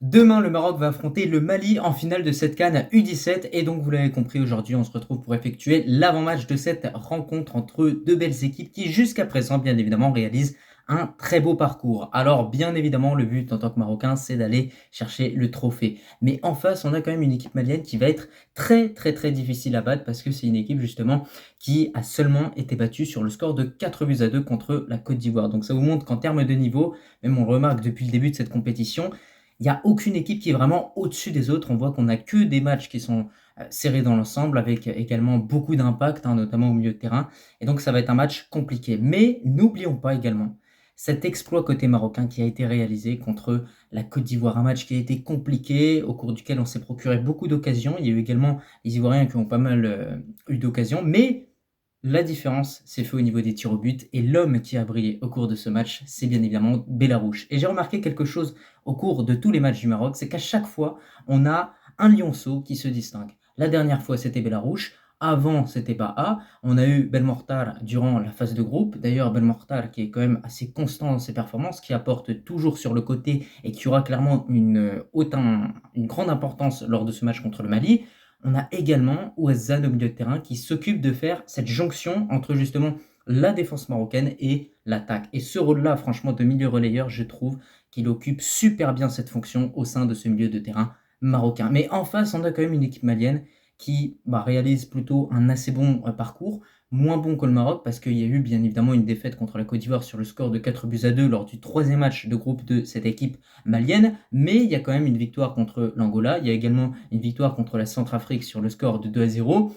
Demain, le Maroc va affronter le Mali en finale de cette CAN U17 et donc vous l'avez compris, aujourd'hui on se retrouve pour effectuer l'avant-match de cette rencontre entre deux belles équipes qui jusqu'à présent bien évidemment réalisent un très beau parcours. Alors bien évidemment le but en tant que Marocain c'est d'aller chercher le trophée. Mais en face on a quand même une équipe malienne qui va être très difficile à battre parce que c'est une équipe justement qui a seulement été battue sur le score de 4-2 contre la Côte d'Ivoire. Donc ça vous montre qu'en termes de niveau, même on le remarque depuis le début de cette compétition, il n'y a aucune équipe qui est vraiment au-dessus des autres. On voit qu'on n'a que des matchs qui sont serrés dans l'ensemble, avec également beaucoup d'impact, notamment au milieu de terrain. Et donc ça va être un match compliqué. Mais n'oublions pas également cet exploit côté marocain qui a été réalisé contre la Côte d'Ivoire. Un match qui a été compliqué, au cours duquel on s'est procuré beaucoup d'occasions. Il y a eu également les Ivoiriens qui ont pas mal eu d'occasions. Mais la différence s'est faite au niveau des tirs au but et l'homme qui a brillé au cours de ce match, c'est bien évidemment Belarouche. Et j'ai remarqué quelque chose au cours de tous les matchs du Maroc, c'est qu'à chaque fois, on a un lionceau qui se distingue. La dernière fois, c'était Belarouche. Avant, c'était Baha. On a eu Belmokhtar durant la phase de groupe. D'ailleurs, Belmokhtar qui est quand même assez constant dans ses performances, qui apporte toujours sur le côté et qui aura clairement une grande importance lors de ce match contre le Mali. On a également Ouazzane au milieu de terrain qui s'occupe de faire cette jonction entre justement la défense marocaine et l'attaque. Et ce rôle-là, franchement, de milieu relayeur, je trouve qu'il occupe super bien cette fonction au sein de ce milieu de terrain marocain. Mais en face, on a quand même une équipe malienne qui réalise plutôt un assez bon parcours, moins bon que le Maroc parce qu'il y a eu bien évidemment une défaite contre la Côte d'Ivoire sur le score de 4-2 lors du troisième match de groupe de cette équipe malienne, mais il y a quand même une victoire contre l'Angola, il y a également une victoire contre la Centrafrique sur le score de 2-0.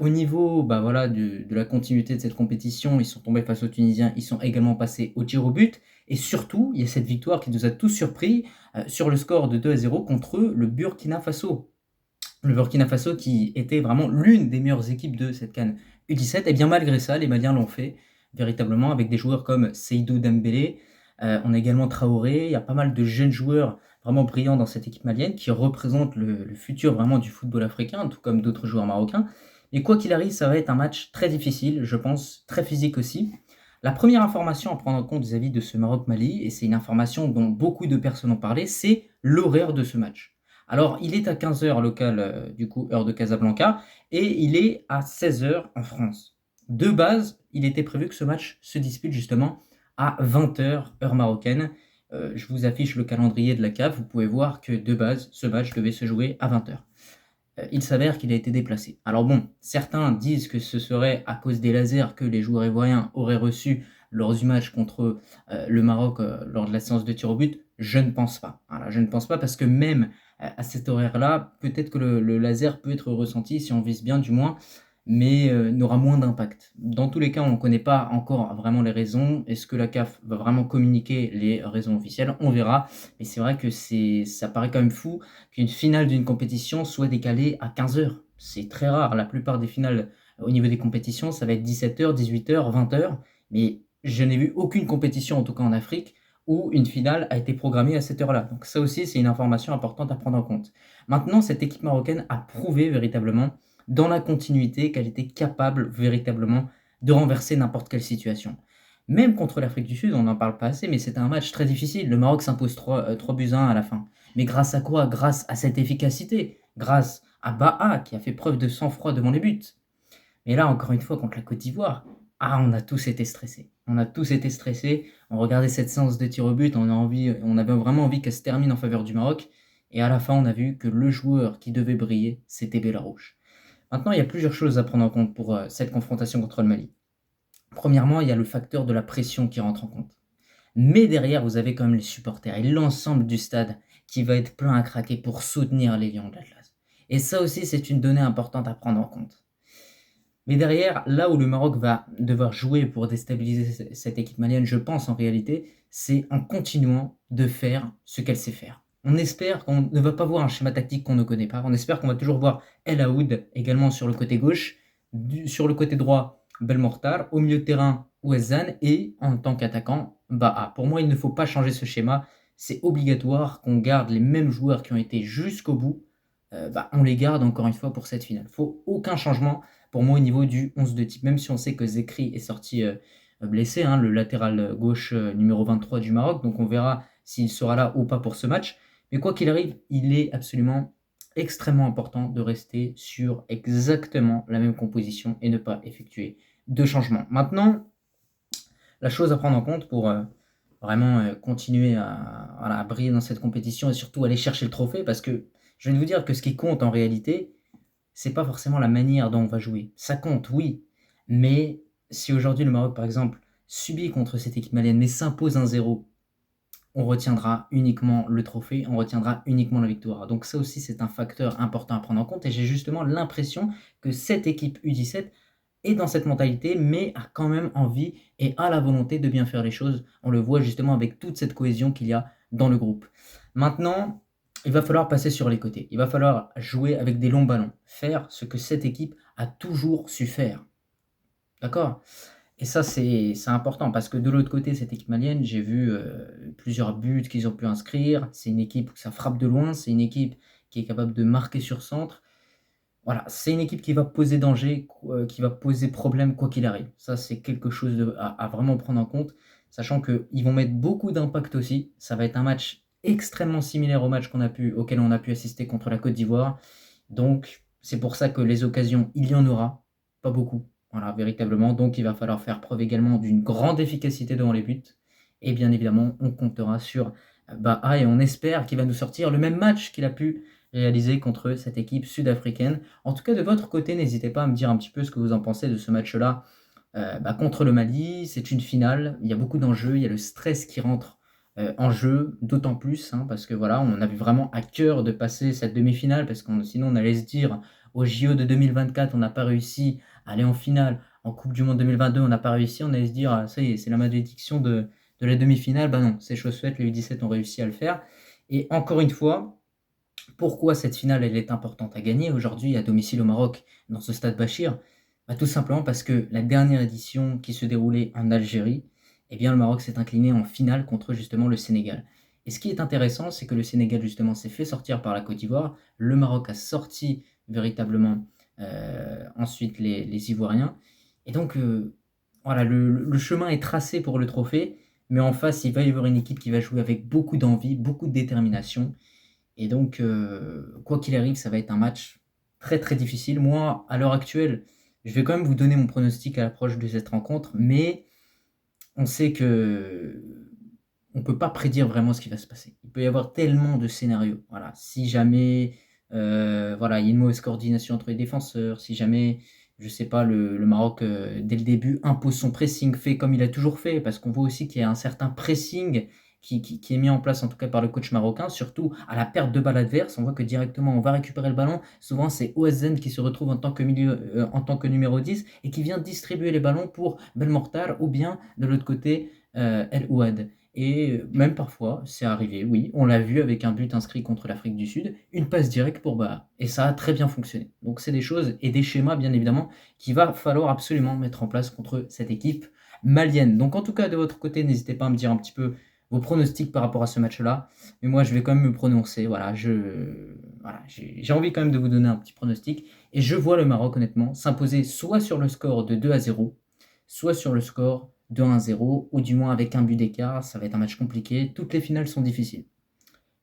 Au niveau de la continuité de cette compétition, ils sont tombés face aux Tunisiens, ils sont également passés au tir au but, et surtout, il y a cette victoire qui nous a tous surpris sur le score de 2-0 contre le Burkina Faso. Le Burkina Faso qui était vraiment l'une des meilleures équipes de cette CAN U17, et bien malgré ça, les Maliens l'ont fait véritablement avec des joueurs comme Seydou Dembélé, on a également Traoré, il y a pas mal de jeunes joueurs vraiment brillants dans cette équipe malienne qui représentent le futur vraiment du football africain, tout comme d'autres joueurs marocains. Et quoi qu'il arrive, ça va être un match très difficile, je pense, très physique aussi. La première information à prendre en compte vis-à-vis de ce Maroc-Mali, et c'est une information dont beaucoup de personnes ont parlé, c'est l'horaire de ce match. Alors, il est à 15h local, du coup, heure de Casablanca, et il est à 16h en France. De base, il était prévu que ce match se dispute justement à 20h, heure marocaine. Je vous affiche le calendrier de la CAF, vous pouvez voir que de base, ce match devait se jouer à 20h. Il s'avère qu'il a été déplacé. Alors bon, certains disent que ce serait à cause des lasers que les joueurs ivoiriens auraient reçus lors du match contre le Maroc lors de la séance de tir au but. Je ne pense pas. Voilà, je ne pense pas parce que même à cet horaire-là, peut-être que le laser peut être ressenti, si on vise bien du moins, mais n'aura moins d'impact. Dans tous les cas, on ne connaît pas encore vraiment les raisons. Est-ce que la CAF va vraiment communiquer les raisons officielles? On verra. Mais c'est vrai que ça paraît quand même fou qu'une finale d'une compétition soit décalée à 15h. C'est très rare. La plupart des finales au niveau des compétitions, ça va être 17h, 18h, 20h. Mais je n'ai vu aucune compétition, en tout cas en Afrique, où une finale a été programmée à cette heure-là. Donc ça aussi, c'est une information importante à prendre en compte. Maintenant, cette équipe marocaine a prouvé véritablement, dans la continuité, qu'elle était capable véritablement de renverser n'importe quelle situation. Même contre l'Afrique du Sud, on n'en parle pas assez, mais c'était un match très difficile. Le Maroc s'impose 3 buts à 1 à la fin. Mais grâce à quoi? Grâce à cette efficacité. Grâce à Baha qui a fait preuve de sang-froid devant les buts. Mais là, encore une fois, contre la Côte d'Ivoire, on a tous été stressés. On a tous été stressés. On regardait cette séance de tir au but, on avait vraiment envie qu'elle se termine en faveur du Maroc. Et à la fin, on a vu que le joueur qui devait briller, c'était Belarouche. Maintenant, il y a plusieurs choses à prendre en compte pour cette confrontation contre le Mali. Premièrement, il y a le facteur de la pression qui rentre en compte. Mais derrière, vous avez quand même les supporters et l'ensemble du stade qui va être plein à craquer pour soutenir les Lions de l'Atlas. Et ça aussi, c'est une donnée importante à prendre en compte. Mais derrière, là où le Maroc va devoir jouer pour déstabiliser cette équipe malienne, je pense en réalité, c'est en continuant de faire ce qu'elle sait faire. On espère qu'on ne va pas voir un schéma tactique qu'on ne connaît pas. On espère qu'on va toujours voir El Aoud également sur le côté gauche, sur le côté droit Belmokhtar, au milieu de terrain Ouazzane et en tant qu'attaquant Baha. Pour moi, il ne faut pas changer ce schéma. C'est obligatoire qu'on garde les mêmes joueurs qui ont été jusqu'au bout. On les garde encore une fois pour cette finale. Il ne faut aucun changement pour moi au niveau du 11 de type. Même si on sait que Zekri est sorti blessé, le latéral gauche numéro 23 du Maroc. Donc on verra s'il sera là ou pas pour ce match. Mais quoi qu'il arrive, il est absolument extrêmement important de rester sur exactement la même composition et ne pas effectuer de changements. Maintenant, la chose à prendre en compte pour vraiment continuer à briller dans cette compétition et surtout aller chercher le trophée, parce que je vais vous dire que ce qui compte en réalité, c'est pas forcément la manière dont on va jouer. Ça compte, oui, mais si aujourd'hui le Maroc, par exemple, subit contre cette équipe malienne mais s'impose 1-0, on retiendra uniquement le trophée, on retiendra uniquement la victoire. Donc ça aussi, c'est un facteur important à prendre en compte et j'ai justement l'impression que cette équipe U17 est dans cette mentalité, mais a quand même envie et a la volonté de bien faire les choses. On le voit justement avec toute cette cohésion qu'il y a dans le groupe. Maintenant, il va falloir passer sur les côtés. Il va falloir jouer avec des longs ballons, faire ce que cette équipe a toujours su faire. D'accord? Et ça, c'est important parce que de l'autre côté, cette équipe malienne, j'ai vu plusieurs buts qu'ils ont pu inscrire. C'est une équipe où ça frappe de loin, c'est une équipe qui est capable de marquer sur centre. Voilà, c'est une équipe qui va poser danger, qui va poser problème quoi qu'il arrive. Ça, c'est quelque chose à vraiment prendre en compte, sachant qu'ils vont mettre beaucoup d'impact aussi. Ça va être un match extrêmement similaire au match auquel on a pu assister contre la Côte d'Ivoire. Donc, c'est pour ça que les occasions, il y en aura, pas beaucoup. Voilà, véritablement. Donc, il va falloir faire preuve également d'une grande efficacité devant les buts. Et bien évidemment, on comptera sur Baha et on espère qu'il va nous sortir le même match qu'il a pu réalisé contre cette équipe sud-africaine. En tout cas, de votre côté, n'hésitez pas à me dire un petit peu ce que vous en pensez de ce match-là contre le Mali. C'est une finale, il y a beaucoup d'enjeux, il y a le stress qui rentre en jeu, d'autant plus, hein, parce que voilà, on avait vraiment à cœur de passer cette demi-finale, parce que sinon on allait se dire, au JO de 2024, on n'a pas réussi à aller en finale, en Coupe du Monde 2022, on n'a pas réussi, on allait se dire, ah, ça y est, c'est la malédiction de la demi-finale. Ben non, c'est chose faite, les U17 ont réussi à le faire. Et encore une fois, pourquoi cette finale elle est importante à gagner aujourd'hui à domicile au Maroc, dans ce stade Bachir? Bah, tout simplement parce que la dernière édition qui se déroulait en Algérie, eh bien, le Maroc s'est incliné en finale contre justement le Sénégal. Et ce qui est intéressant, c'est que le Sénégal justement s'est fait sortir par la Côte d'Ivoire, le Maroc a sorti véritablement ensuite les Ivoiriens, et donc voilà, le chemin est tracé pour le trophée, mais en face, il va y avoir une équipe qui va jouer avec beaucoup d'envie, beaucoup de détermination, et donc, quoi qu'il arrive, ça va être un match très très difficile. Moi, à l'heure actuelle, je vais quand même vous donner mon pronostic à l'approche de cette rencontre, mais on sait que on peut pas prédire vraiment ce qui va se passer. Il peut y avoir tellement de scénarios. Voilà, si jamais voilà, il y a une mauvaise coordination entre les défenseurs, si jamais, je sais pas, le Maroc dès le début impose son pressing, fait comme il a toujours fait, parce qu'on voit aussi qu'il y a un certain pressing qui est mis en place en tout cas par le coach marocain, surtout à la perte de balle adverse. On voit que directement on va récupérer le ballon. Souvent c'est OSN qui se retrouve en tant que en tant que numéro 10 et qui vient distribuer les ballons pour Belmokhtar ou bien de l'autre côté El Ouad. Et même parfois, c'est arrivé, oui, on l'a vu avec un but inscrit contre l'Afrique du Sud, une passe directe pour Baha. Et ça a très bien fonctionné. Donc c'est des choses et des schémas, bien évidemment, qu'il va falloir absolument mettre en place contre cette équipe malienne. Donc en tout cas, de votre côté, n'hésitez pas à me dire un petit peu vos pronostics par rapport à ce match-là. Mais moi, je vais quand même me prononcer. Voilà, j'ai envie quand même de vous donner un petit pronostic. Et je vois le Maroc, honnêtement, s'imposer soit sur le score de 2-0, soit sur le score de 1-0, ou du moins avec un but d'écart. Ça va être un match compliqué. Toutes les finales sont difficiles.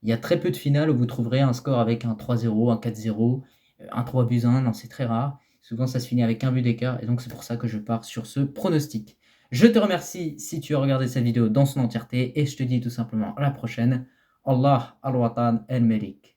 Il y a très peu de finales où vous trouverez un score avec un 3-0, un 4-0, un 3-1. Non, c'est très rare. Souvent, ça se finit avec un but d'écart. Et donc, c'est pour ça que je pars sur ce pronostic. Je te remercie si tu as regardé cette vidéo dans son entièreté. Et je te dis tout simplement à la prochaine. Allah al-Watan el-Melik.